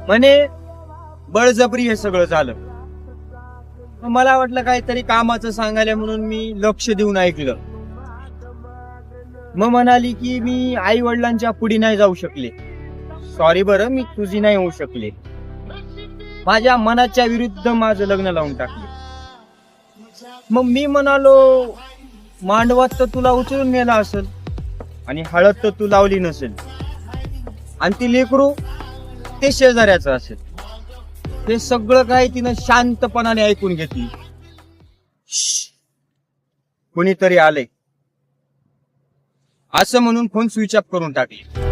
म्हणे बळजबरी हे सगळं झालं. मग मला वाटलं काहीतरी कामाचं सांगायला म्हणून मी लक्ष देऊन ऐकलं. मग म्हणाली की मी आई वडिलांच्या पुढे नाही जाऊ शकले. सॉरी बरं, मी तुझी नाही होऊ शकले. माझ्या मनाच्या विरुद्ध माझं लग्न लावून टाकले. मग मी म्हणालो मांडवात तर तुला उचलून नेला असेल आणि हळद तर तू लावली नसेल आणि ती लेकरू ते शेजाऱ्याचं असेल. ते सगळं काही तिनं शांतपणाने ऐकून घेतली. कुणीतरी आले असं म्हणून फोन स्विच ऑफ करून टाकले.